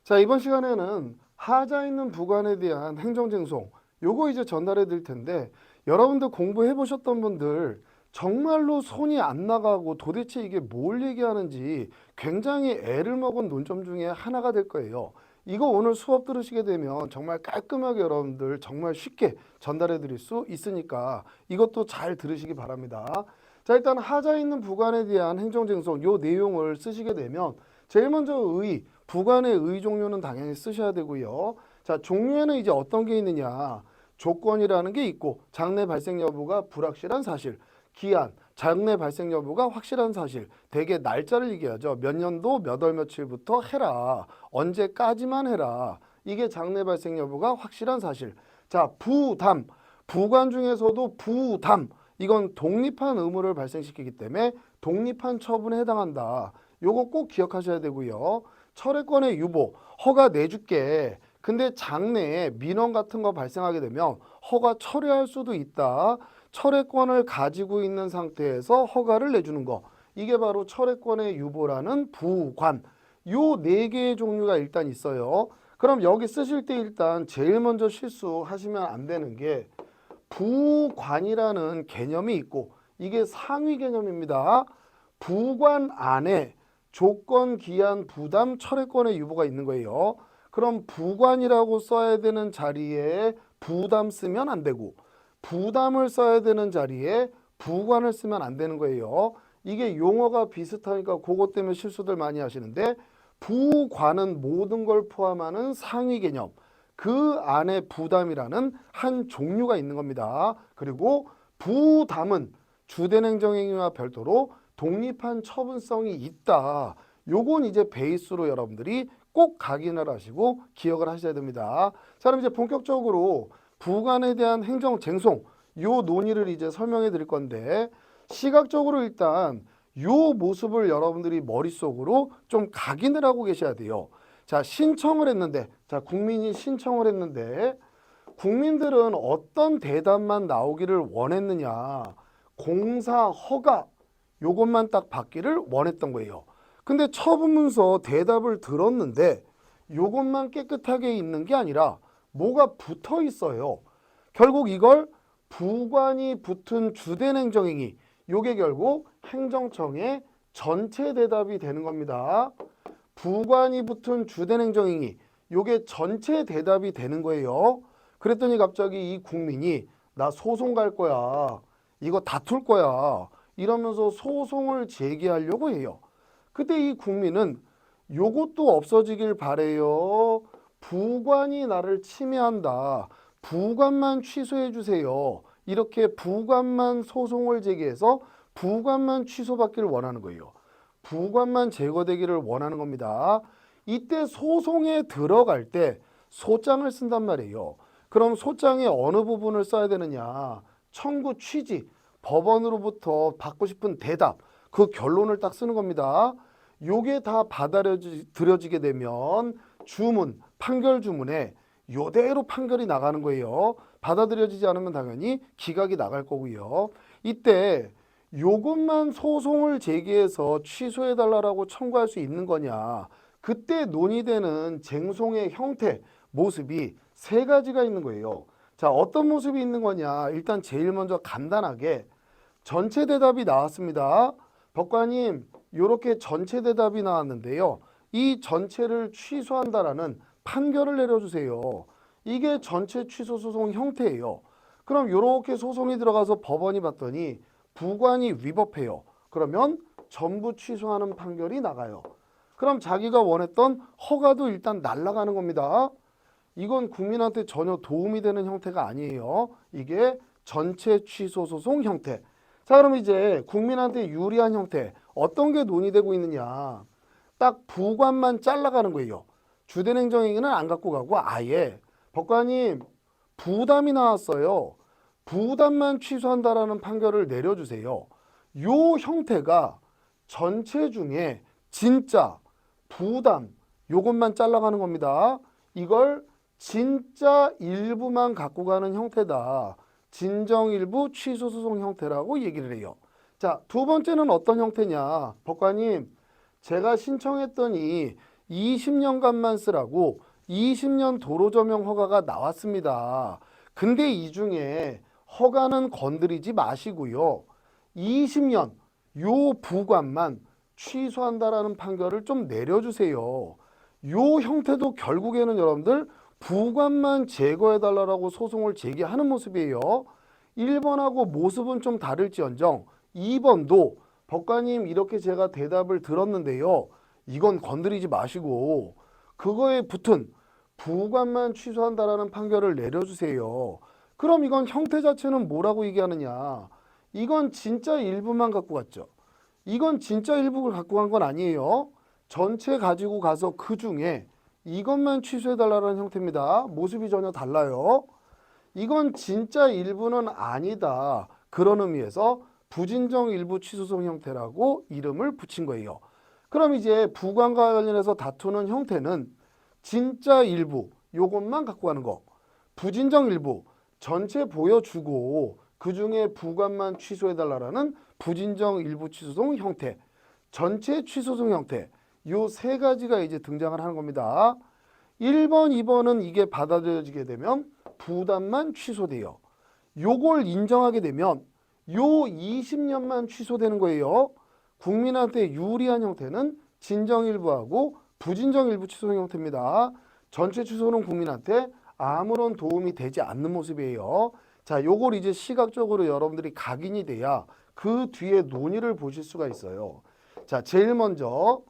자, 이번 시간에는 하자 있는 부관에 대한 행정쟁송 요거 이제 전달해 드릴 텐데, 여러분들 공부해 보셨던 분들 정말로 손이 안 나가고 도대체 이게 뭘 얘기하는지 굉장히 애를 먹은 논점 중에 하나가 될 거예요. 이거 오늘 수업 들으시게 되면 정말 깔끔하게 여러분들 정말 쉽게 전달해 드릴 수 있으니까 이것도 잘 들으시기 바랍니다. 자, 일단 하자 있는 부관에 대한 행정쟁송 요 내용을 쓰시게 되면 제일 먼저 부관의 의 종류는 당연히 쓰셔야 되고요. 자, 종류에는 이제 어떤 게 있느냐. 조건이라는 게 있고, 장래 발생 여부가 불확실한 사실, 기한, 장래 발생 여부가 확실한 사실, 대개 날짜를 얘기하죠. 몇 년도 몇 월 며칠부터 해라. 언제까지만 해라. 이게 장래 발생 여부가 확실한 사실. 자, 부담. 부관 중에서도 부담. 이건 독립한 의무를 발생시키기 때문에 독립한 처분에 해당한다. 요거 꼭 기억하셔야 되고요. 철회권의 유보, 허가 내줄게. 근데 장래에 민원 같은 거 발생하게 되면 허가 철회할 수도 있다. 철회권을 가지고 있는 상태에서 허가를 내주는 거. 이게 바로 철회권의 유보라는 부관. 요 네 개의 종류가 일단 있어요. 그럼 여기 쓰실 때 일단 제일 먼저 실수하시면 안 되는 게 부관이라는 개념이 있고, 이게 상위 개념입니다. 부관 안에 조건, 기한, 부담, 철회권의 유보가 있는 거예요. 그럼 부관이라고 써야 되는 자리에 부담 쓰면 안 되고, 부담을 써야 되는 자리에 부관을 쓰면 안 되는 거예요. 이게 용어가 비슷하니까 그것 때문에 실수들 많이 하시는데, 부관은 모든 걸 포함하는 상위 개념, 그 안에 부담이라는 한 종류가 있는 겁니다. 그리고 부담은 주된 행정행위와 별도로 독립한 처분성이 있다. 요건 이제 베이스로 여러분들이 꼭 각인을 하시고 기억을 하셔야 됩니다. 자, 그럼 이제 본격적으로 부관에 대한 행정쟁송 요 논의를 이제 설명해 드릴 건데, 시각적으로 일단 요 모습을 여러분들이 머릿속으로 좀 각인을 하고 계셔야 돼요. 자, 신청을 했는데, 자, 국민이 신청을 했는데, 국민들은 어떤 대답만 나오기를 원했느냐. 공사 허가 요것만 딱 받기를 원했던 거예요. 근데 처분문서 대답을 들었는데 요것만 깨끗하게 있는 게 아니라 뭐가 붙어 있어요. 결국 이걸 부관이 붙은 주된 행정행위, 요게 결국 행정청의 전체 대답이 되는 겁니다. 부관이 붙은 주된 행정행위, 요게 전체 대답이 되는 거예요. 그랬더니 갑자기 이 국민이 나 소송 갈 거야. 이거 다툴 거야. 이러면서 소송을 제기하려고 해요. 그때 이 국민은 요것도 없어지길 바래요. 부관이 나를 침해한다. 부관만 취소해 주세요. 이렇게 부관만 소송을 제기해서 부관만 취소받기를 원하는 거예요. 부관만 제거되기를 원하는 겁니다. 이때 소송에 들어갈 때 소장을 쓴단 말이에요. 그럼 소장의 어느 부분을 써야 되느냐? 청구 취지, 법원으로부터 받고 싶은 대답, 그 결론을 딱 쓰는 겁니다. 요게 다 받아들여지게 되면 주문, 판결 주문에 요대로 판결이 나가는 거예요. 받아들여지지 않으면 당연히 기각이 나갈 거고요. 이때 요것만 소송을 제기해서 취소해달라고 청구할 수 있는 거냐. 그때 논의되는 쟁송의 형태, 모습이 세 가지가 있는 거예요. 자, 어떤 모습이 있는 거냐. 일단 제일 먼저 간단하게 전체 대답이 나왔습니다. 법관님, 이렇게 전체 대답이 나왔는데요. 이 전체를 취소한다라는 판결을 내려주세요. 이게 전체 취소 소송 형태예요. 그럼 이렇게 소송이 들어가서 법원이 봤더니 부관이 위법해요. 그러면 전부 취소하는 판결이 나가요. 그럼 자기가 원했던 허가도 일단 날아가는 겁니다. 이건 국민한테 전혀 도움이 되는 형태가 아니에요. 이게 전체 취소 소송 형태. 자, 그럼 이제 국민한테 유리한 형태 어떤 게 논의되고 있느냐. 딱 부관만 잘라가는 거예요. 주된 행정행위는 안 갖고 가고 아예 법관님 부담이 나왔어요. 부담만 취소한다라는 판결을 내려주세요. 요 형태가 전체 중에 진짜 부담 요것만 잘라가는 겁니다. 이걸 진짜 일부만 갖고 가는 형태다. 진정일부 취소소송 형태라고 얘기를 해요. 자, 두 번째는 어떤 형태냐. 법관님, 제가 신청했더니 20년간만 쓰라고 20년 도로점용 허가가 나왔습니다. 근데 이 중에 허가는 건드리지 마시고요. 20년 요 부관만 취소한다라는 판결을 좀 내려주세요. 요 형태도 결국에는 여러분들 부관만 제거해달라고 소송을 제기하는 모습이에요. 1번하고 모습은 좀 다를지언정 2번도 법관님 이렇게 제가 대답을 들었는데요. 이건 건드리지 마시고 그거에 붙은 부관만 취소한다라는 판결을 내려주세요. 그럼 이건 형태 자체는 뭐라고 얘기하느냐. 이건 진짜 일부만 갖고 갔죠. 이건 진짜 일부를 갖고 간 건 아니에요. 전체 가지고 가서 그 중에 이것만 취소해달라는 형태입니다. 모습이 전혀 달라요. 이건 진짜 일부는 아니다. 그런 의미에서 부진정 일부 취소송 형태라고 이름을 붙인 거예요. 그럼 이제 부관과 관련해서 다투는 형태는 진짜 일부 요것만 갖고 가는 거, 부진정 일부 전체 보여주고 그 중에 부관만 취소해달라는 부진정 일부 취소송 형태, 전체 취소송 형태 요 세 가지가 이제 등장을 하는 겁니다. 1번, 2번은 이게 받아들여지게 되면 부담만 취소돼요. 요걸 인정하게 되면 요 20년만 취소되는 거예요. 국민한테 유리한 형태는 진정일부하고 부진정일부 취소 형태입니다. 전체 취소는 국민한테 아무런 도움이 되지 않는 모습이에요. 자, 요걸 이제 시각적으로 여러분들이 각인이 돼야 그 뒤에 논의를 보실 수가 있어요. 자, 제일 먼저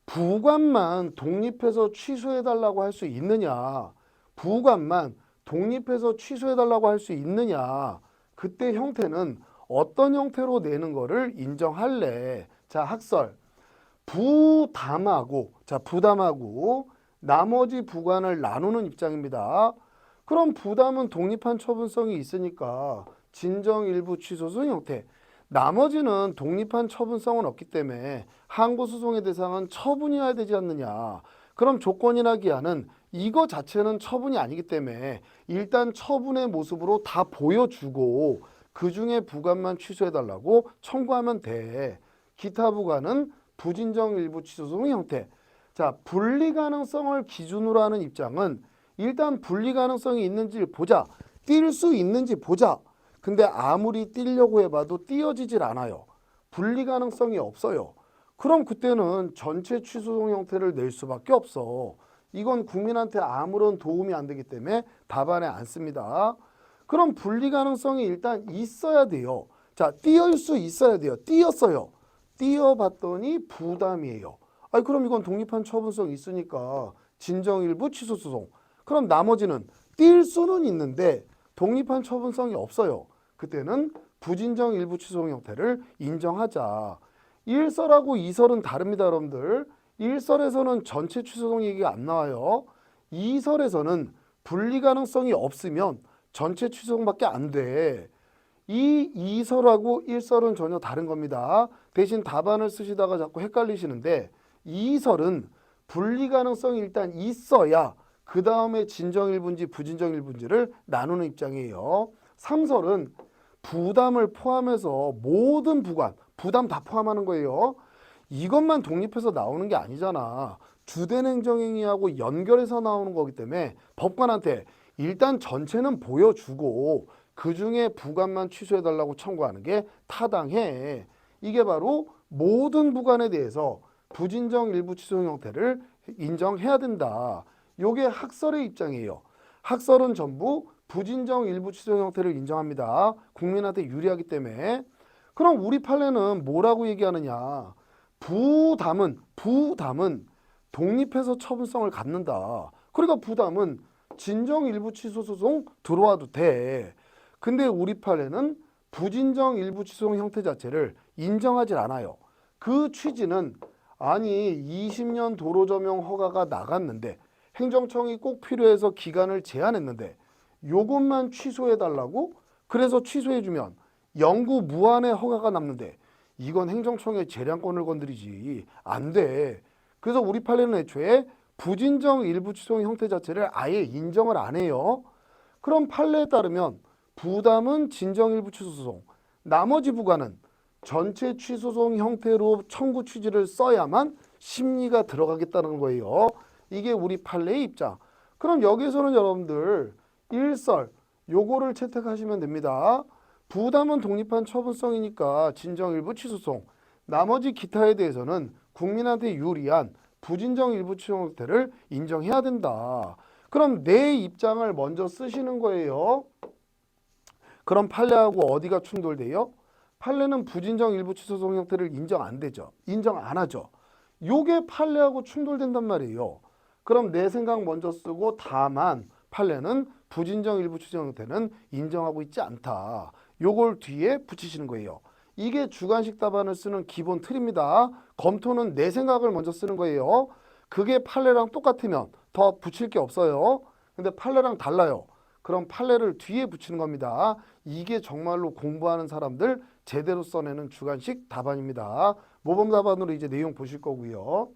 부관만 독립해서 취소해달라고 할 수 있느냐, 부관만 독립해서 취소해달라고 할 수 있느냐, 그때 형태는 어떤 형태로 내는 거를 인정할래. 자, 학설 부담하고, 자, 부담하고 나머지 부관을 나누는 입장입니다. 그럼 부담은 독립한 처분성이 있으니까 진정일부 취소송 형태, 나머지는 독립한 처분성은 없기 때문에 항고소송의 대상은 처분이어야 되지 않느냐. 그럼 조건이나 기한은 이거 자체는 처분이 아니기 때문에 일단 처분의 모습으로 다 보여주고 그 중에 부관만 취소해달라고 청구하면 돼. 기타 부관은 부진정 일부 취소송 형태. 자, 분리 가능성을 기준으로 하는 입장은 일단 분리 가능성이 있는지 보자. 뛸 수 있는지 보자. 근데 아무리 뛰려고 해봐도 띄어지질 않아요. 분리 가능성이 없어요. 그럼 그때는 전체 취소송 형태를 낼 수밖에 없어. 이건 국민한테 아무런 도움이 안 되기 때문에 답안에 안 씁니다. 그럼 분리 가능성이 일단 있어야 돼요. 자, 띄을 수 있어야 돼요. 띄었어요. 띄어봤더니 부담이에요. 아니, 그럼 이건 독립한 처분성 있으니까 진정일부 취소소송. 그럼 나머지는 뛸 수는 있는데 독립한 처분성이 없어요. 그때는 부진정 일부 취소송 형태를 인정하자. 1설하고 2설은 다릅니다, 여러분들. 1설에서는 전체 취소송 얘기가 안 나와요. 2설에서는 분리 가능성이 없으면 전체 취소송밖에 안 돼. 이 2설하고 1설은 전혀 다른 겁니다. 대신 답안을 쓰시다가 자꾸 헷갈리시는데 2설은 분리 가능성이 일단 있어야 그 다음에 진정일부인지 부진정일부인지를 나누는 입장이에요. 3설은 부담을 포함해서 모든 부관, 부담 다 포함하는 거예요. 이것만 독립해서 나오는 게 아니잖아. 주된 행정행위하고 연결해서 나오는 거기 때문에 법관한테 일단 전체는 보여주고 그 중에 부관만 취소해달라고 청구하는 게 타당해. 이게 바로 모든 부관에 대해서 부진정 일부 취소 형태를 인정해야 된다. 요게 학설의 입장이에요. 학설은 전부 부진정 일부 취소 형태를 인정합니다. 국민한테 유리하기 때문에. 그럼 우리 판례는 뭐라고 얘기하느냐. 부담은 독립해서 처분성을 갖는다. 그러니까 부담은 진정 일부 취소 소송 들어와도 돼. 근데 우리 판례는 부진정 일부 취소송 형태 자체를 인정하지 않아요. 그 취지는 아니 20년 도로점용 허가가 나갔는데 행정청이 꼭 필요해서 기간을 제한했는데 요것만 취소해달라고? 그래서 취소해주면 영구 무한의 허가가 남는데 이건 행정청의 재량권을 건드리지 안 돼. 그래서 우리 판례는 애초에 부진정 일부 취소 형태 자체를 아예 인정을 안 해요. 그럼 판례에 따르면 부담은 진정 일부 취소소송, 나머지 부관은 전체 취소소송 형태로 청구 취지를 써야만 심리가 들어가겠다는 거예요. 이게 우리 판례의 입장. 그럼 여기서는 여러분들 일설 요거를 채택하시면 됩니다. 부담은 독립한 처분성이니까 진정 일부 취소송, 나머지 기타에 대해서는 국민한테 유리한 부진정 일부 취소 형태를 인정해야 된다. 그럼 내 입장을 먼저 쓰시는 거예요. 그럼 판례하고 어디가 충돌돼요? 판례는 부진정 일부 취소송 형태를 인정 안 되죠. 인정 안 하죠. 요게 판례하고 충돌된단 말이에요. 그럼 내 생각 먼저 쓰고 다만 판례는 부진정 일부 취소 형태는 인정하고 있지 않다. 요걸 뒤에 붙이시는 거예요. 이게 주관식 답안을 쓰는 기본 틀입니다. 검토는 내 생각을 먼저 쓰는 거예요. 그게 판례랑 똑같으면 더 붙일 게 없어요. 근데 판례랑 달라요. 그럼 판례를 뒤에 붙이는 겁니다. 이게 정말로 공부하는 사람들 제대로 써내는 주관식 답안입니다. 모범 답안으로 이제 내용 보실 거고요.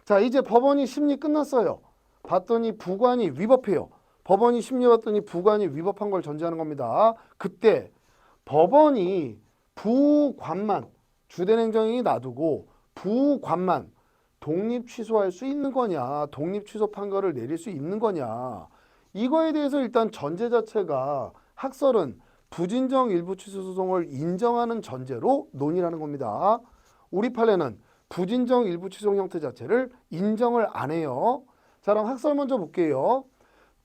자, 이제 법원이 심리 끝났어요. 봤더니 부관이 위법해요. 법원이 심리 봤더니 부관이 위법한 걸 전제하는 겁니다. 그때 법원이 부관만 주된 행정이 놔두고 부관만 독립 취소할 수 있는 거냐, 독립 취소 판결을 내릴 수 있는 거냐, 이거에 대해서 일단 전제 자체가 학설은 부진정 일부 취소 소송을 인정하는 전제로 논의하는 겁니다. 우리 판례는 부진정 일부 취소 형태 자체를 인정을 안 해요. 자, 그럼 학설 먼저 볼게요.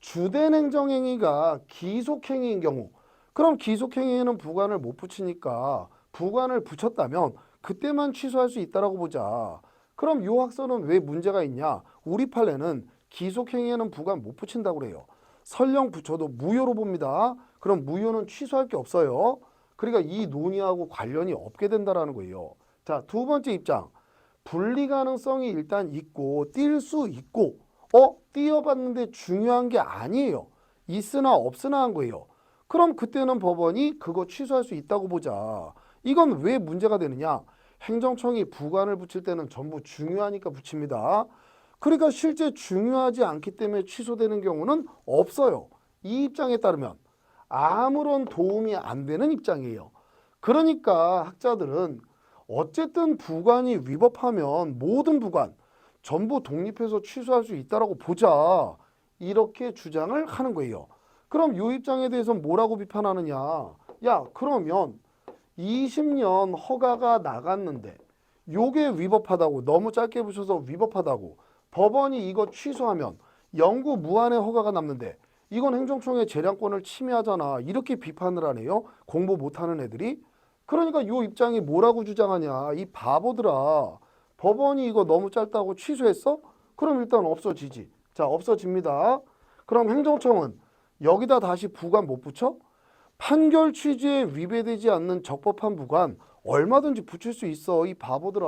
주된 행정행위가 기속행위인 경우, 그럼 기속행위에는 부관을 못 붙이니까 부관을 붙였다면 그때만 취소할 수 있다라고 보자. 그럼 요 학설은 왜 문제가 있냐? 우리 판례는 기속행위에는 부관 못 붙인다고 그래요. 설령 붙여도 무효로 봅니다. 그럼 무효는 취소할 게 없어요. 그러니까 이 논의하고 관련이 없게 된다라는 거예요. 자, 두 번째 입장. 분리 가능성이 일단 있고 뛸 수 있고 띄어봤는데 중요한 게 아니에요. 있으나 없으나 한 거예요. 그럼 그때는 법원이 그거 취소할 수 있다고 보자. 이건 왜 문제가 되느냐? 행정청이 부관을 붙일 때는 전부 중요하니까 붙입니다. 그러니까 실제 중요하지 않기 때문에 취소되는 경우는 없어요. 이 입장에 따르면 아무런 도움이 안 되는 입장이에요. 그러니까 학자들은 어쨌든 부관이 위법하면 모든 부관 전부 독립해서 취소할 수 있다라고 보자. 이렇게 주장을 하는 거예요. 그럼 이 입장에 대해서 뭐라고 비판하느냐? 야, 그러면 20년 허가가 나갔는데 요게 위법하다고, 너무 짧게 붙여서 위법하다고 법원이 이거 취소하면 영구 무한의 허가가 남는데 이건 행정청의 재량권을 침해하잖아. 이렇게 비판을 하네요. 공부 못하는 애들이. 그러니까 요 입장이 뭐라고 주장하냐. 이 바보들아. 법원이 이거 너무 짧다고 취소했어? 그럼 일단 없어지지. 자, 없어집니다. 그럼 행정청은 여기다 다시 부관 못 붙여? 판결 취지에 위배되지 않는 적법한 부관 얼마든지 붙일 수 있어. 이 바보들아.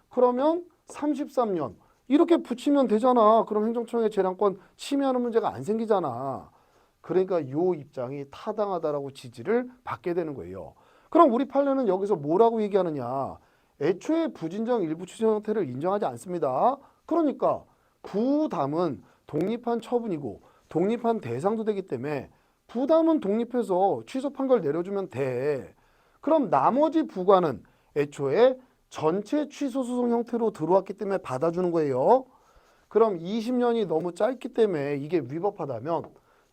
그러면 33년 이렇게 붙이면 되잖아. 그럼 행정청의 재량권 침해하는 문제가 안 생기잖아. 그러니까 요 입장이 타당하다라고 지지를 받게 되는 거예요. 그럼 우리 판례는 여기서 뭐라고 얘기하느냐. 애초에 부진정 일부 취소 형태를 인정하지 않습니다. 그러니까 부담은 독립한 처분이고 독립한 대상도 되기 때문에 부담은 독립해서 취소 판결 내려주면 돼. 그럼 나머지 부관은 애초에 전체 취소 소송 형태로 들어왔기 때문에 받아주는 거예요. 그럼 20년이 너무 짧기 때문에 이게 위법하다면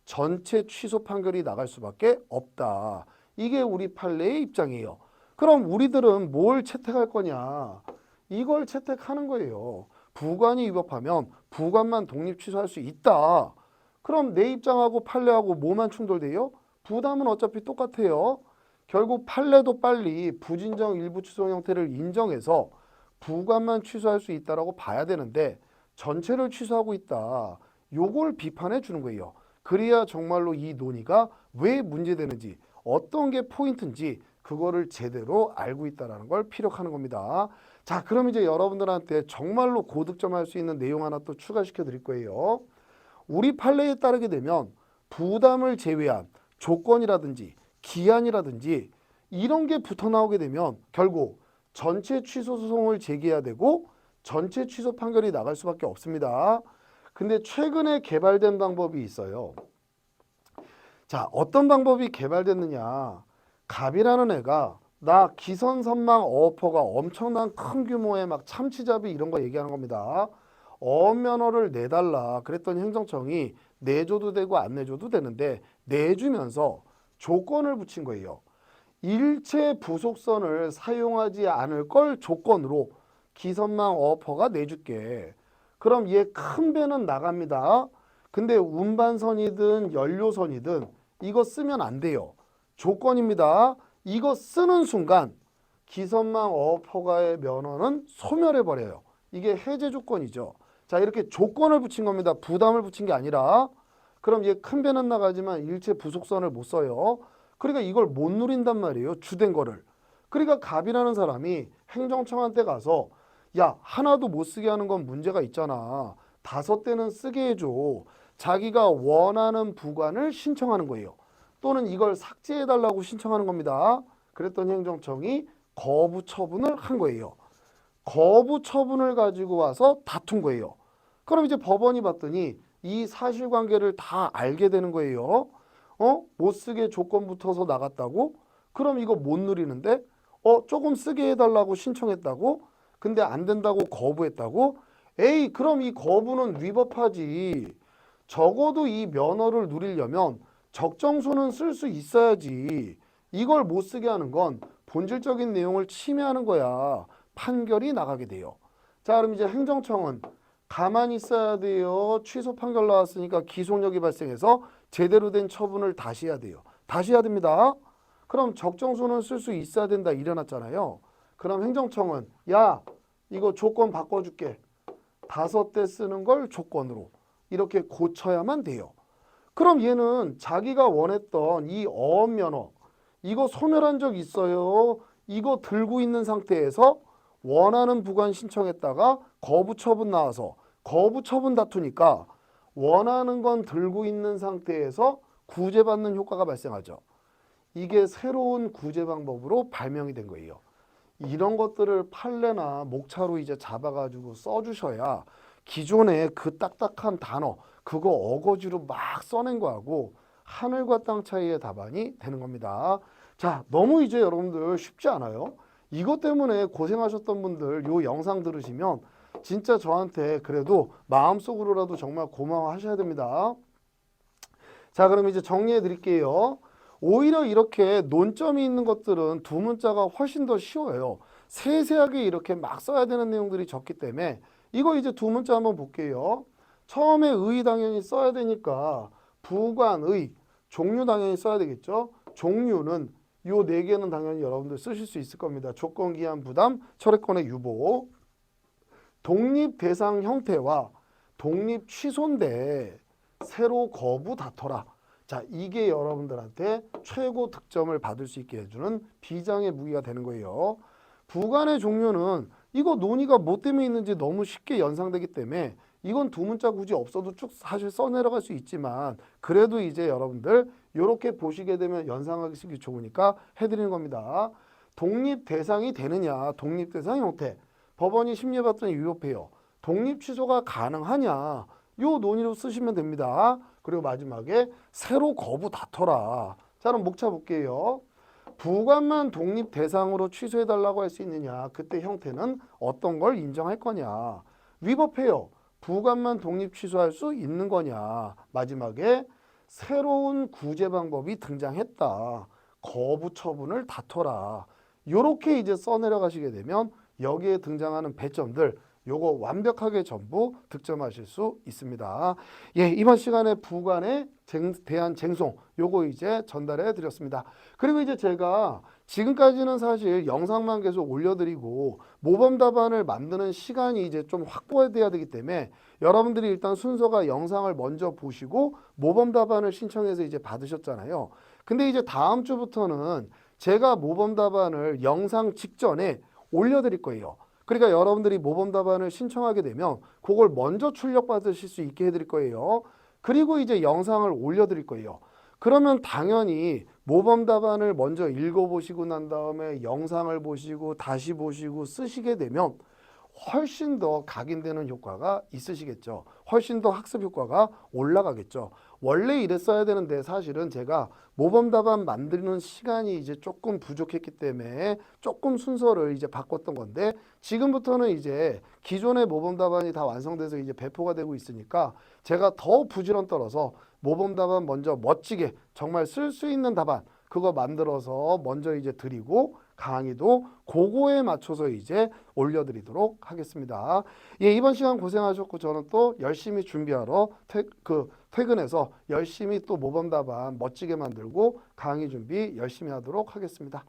전체 취소 판결이 나갈 수밖에 없다. 이게 우리 판례의 입장이에요. 그럼 우리들은 뭘 채택할 거냐? 이걸 채택하는 거예요. 부관이 위법하면 부관만 독립 취소할 수 있다. 그럼 내 입장하고 판례하고 뭐만 충돌돼요? 부담은 어차피 똑같아요. 결국 판례도 빨리 부진정 일부 취소 형태를 인정해서 부관만 취소할 수 있다라고 봐야 되는데 전체를 취소하고 있다. 요걸 비판해 주는 거예요. 그래야 정말로 이 논의가 왜 문제되는지 어떤 게 포인트인지 그거를 제대로 알고 있다는 걸 피력하는 겁니다. 자, 그럼 이제 여러분들한테 정말로 고득점할 수 있는 내용 하나 또 추가시켜 드릴 거예요. 우리 판례에 따르게 되면 부담을 제외한 조건이라든지 기한이라든지 이런 게 붙어 나오게 되면 결국 전체 취소 소송을 제기해야 되고 전체 취소 판결이 나갈 수밖에 없습니다. 근데 최근에 개발된 방법이 있어요. 자, 어떤 방법이 개발됐느냐. 갑이라는 애가 나 기선선망 어퍼가 엄청난 큰 규모의 막 참치잡이 이런 거 얘기하는 겁니다. 어업면허를 내달라 그랬더니 행정청이 내줘도 되고 안 내줘도 되는데 내주면서 조건을 붙인 거예요. 일체 부속선을 사용하지 않을 걸 조건으로 기선망 어퍼가 내줄게. 그럼 얘 큰 배는 나갑니다. 근데 운반선이든 연료선이든 이거 쓰면 안 돼요. 조건입니다. 이거 쓰는 순간 기선망 어퍼가의 면허는 소멸해 버려요. 이게 해제 조건이죠. 자, 이렇게 조건을 붙인 겁니다. 부담을 붙인 게 아니라. 그럼 얘 큰 배는 나가지만 일체 부속선을 못 써요. 그러니까 이걸 못 누린단 말이에요. 주된 거를. 그러니까 갑이라는 사람이 행정청한테 가서 야, 하나도 못 쓰게 하는 건 문제가 있잖아. 5대는 쓰게 해줘. 자기가 원하는 부관을 신청하는 거예요. 또는 이걸 삭제해달라고 신청하는 겁니다. 그랬더니 행정청이 거부 처분을 한 거예요. 거부 처분을 가지고 와서 다툰 거예요. 그럼 이제 법원이 봤더니 이 사실관계를 다 알게 되는 거예요. 못 쓰게 조건 붙어서 나갔다고? 그럼 이거 못 누리는데? 조금 쓰게 해달라고 신청했다고? 근데 안 된다고 거부했다고? 에이, 그럼 이 거부는 위법하지. 적어도 이 면허를 누리려면 적정수는 쓸 수 있어야지. 이걸 못 쓰게 하는 건 본질적인 내용을 침해하는 거야. 판결이 나가게 돼요. 자, 그럼 이제 행정청은 가만히 있어야 돼요. 취소 판결 나왔으니까 기속력이 발생해서 제대로 된 처분을 다시 해야 돼요. 다시 해야 됩니다. 그럼 적정수는 쓸 수 있어야 된다 일어났잖아요. 그럼 행정청은 야, 이거 조건 바꿔줄게. 5대 쓰는 걸 조건으로 이렇게 고쳐야만 돼요. 그럼 얘는 자기가 원했던 이 어업면허 이거 소멸한 적 있어요. 이거 들고 있는 상태에서 원하는 부관 신청했다가 거부 처분 나와서 거부 처분 다투니까 원하는 건 들고 있는 상태에서 구제받는 효과가 발생하죠. 이게 새로운 구제 방법으로 발명이 된 거예요. 이런 것들을 판례나 목차로 이제 잡아가지고 써주셔야 기존의 그 딱딱한 단어 그거 어거지로 막 써낸 거하고 하늘과 땅 차이의 답안이 되는 겁니다. 자, 너무 이제 여러분들 쉽지 않아요? 이것 때문에 고생하셨던 분들 요 영상 들으시면 진짜 저한테 그래도 마음속으로라도 정말 고마워하셔야 됩니다. 자, 그럼 이제 정리해 드릴게요. 오히려 이렇게 논점이 있는 것들은 두 문자가 훨씬 더 쉬워요. 세세하게 이렇게 막 써야 되는 내용들이 적기 때문에 이거 이제 두 문자 한번 볼게요. 처음에 의 당연히 써야 되니까 부관의 종류 당연히 써야 되겠죠. 종류는 요 네 개는 당연히 여러분들 쓰실 수 있을 겁니다. 조건, 기한, 부담, 철회권의 유보. 독립 대상 형태와 독립 취소인데 새로 거부 다퉈라. 자, 이게 여러분들한테 최고 득점을 받을 수 있게 해주는 비장의 무기가 되는 거예요. 부관의 종류는 이거 논의가 뭐 때문에 있는지 너무 쉽게 연상되기 때문에 이건 두 문자 굳이 없어도 쭉 사실 써내려갈 수 있지만 그래도 이제 여러분들 이렇게 보시게 되면 연상하기 좋으니까 해드리는 겁니다. 독립 대상이 되느냐, 독립 대상 형태. 법원이 심리해봤더니 위법해요. 독립 취소가 가능하냐, 요 논의로 쓰시면 됩니다. 그리고 마지막에 새로 거부 다퉈라. 자, 그럼 목차 볼게요. 부관만 독립 대상으로 취소해달라고 할 수 있느냐, 그때 형태는 어떤 걸 인정할 거냐. 위법해요. 부관만 독립 취소할 수 있는 거냐. 마지막에 새로운 구제 방법이 등장했다. 거부 처분을 다퉈라. 요렇게 이제 써내려가시게 되면 여기에 등장하는 배점들 요거 완벽하게 전부 득점하실 수 있습니다. 예, 이번 시간에 부관에 대한 쟁송 요거 이제 전달해 드렸습니다. 그리고 이제 제가 지금까지는 사실 영상만 계속 올려드리고 모범 답안을 만드는 시간이 이제 좀 확보돼야 되기 때문에 여러분들이 일단 순서가 영상을 먼저 보시고 모범 답안을 신청해서 이제 받으셨잖아요. 근데 이제 다음 주부터는 제가 모범 답안을 영상 직전에 올려드릴 거예요. 그러니까 여러분들이 모범 답안을 신청하게 되면 그걸 먼저 출력받으실 수 있게 해드릴 거예요. 그리고 이제 영상을 올려드릴 거예요. 그러면 당연히 모범 답안을 먼저 읽어보시고 난 다음에 영상을 보시고 다시 보시고 쓰시게 되면 훨씬 더 각인되는 효과가 있으시겠죠. 훨씬 더 학습 효과가 올라가겠죠. 원래 이랬어야 되는데 사실은 제가 모범 답안 만드는 시간이 이제 조금 부족했기 때문에 조금 순서를 이제 바꿨던 건데, 지금부터는 이제 기존의 모범 답안이 다 완성돼서 이제 배포가 되고 있으니까 제가 더 부지런 떨어서 모범 답안 먼저 멋지게 정말 쓸 수 있는 답안 그거 만들어서 먼저 이제 드리고, 강의도 그거에 맞춰서 이제 올려드리도록 하겠습니다. 예, 이번 시간 고생하셨고 저는 또 열심히 준비하러 퇴근해서 열심히 또 모범 답안 멋지게 만들고 강의 준비 열심히 하도록 하겠습니다.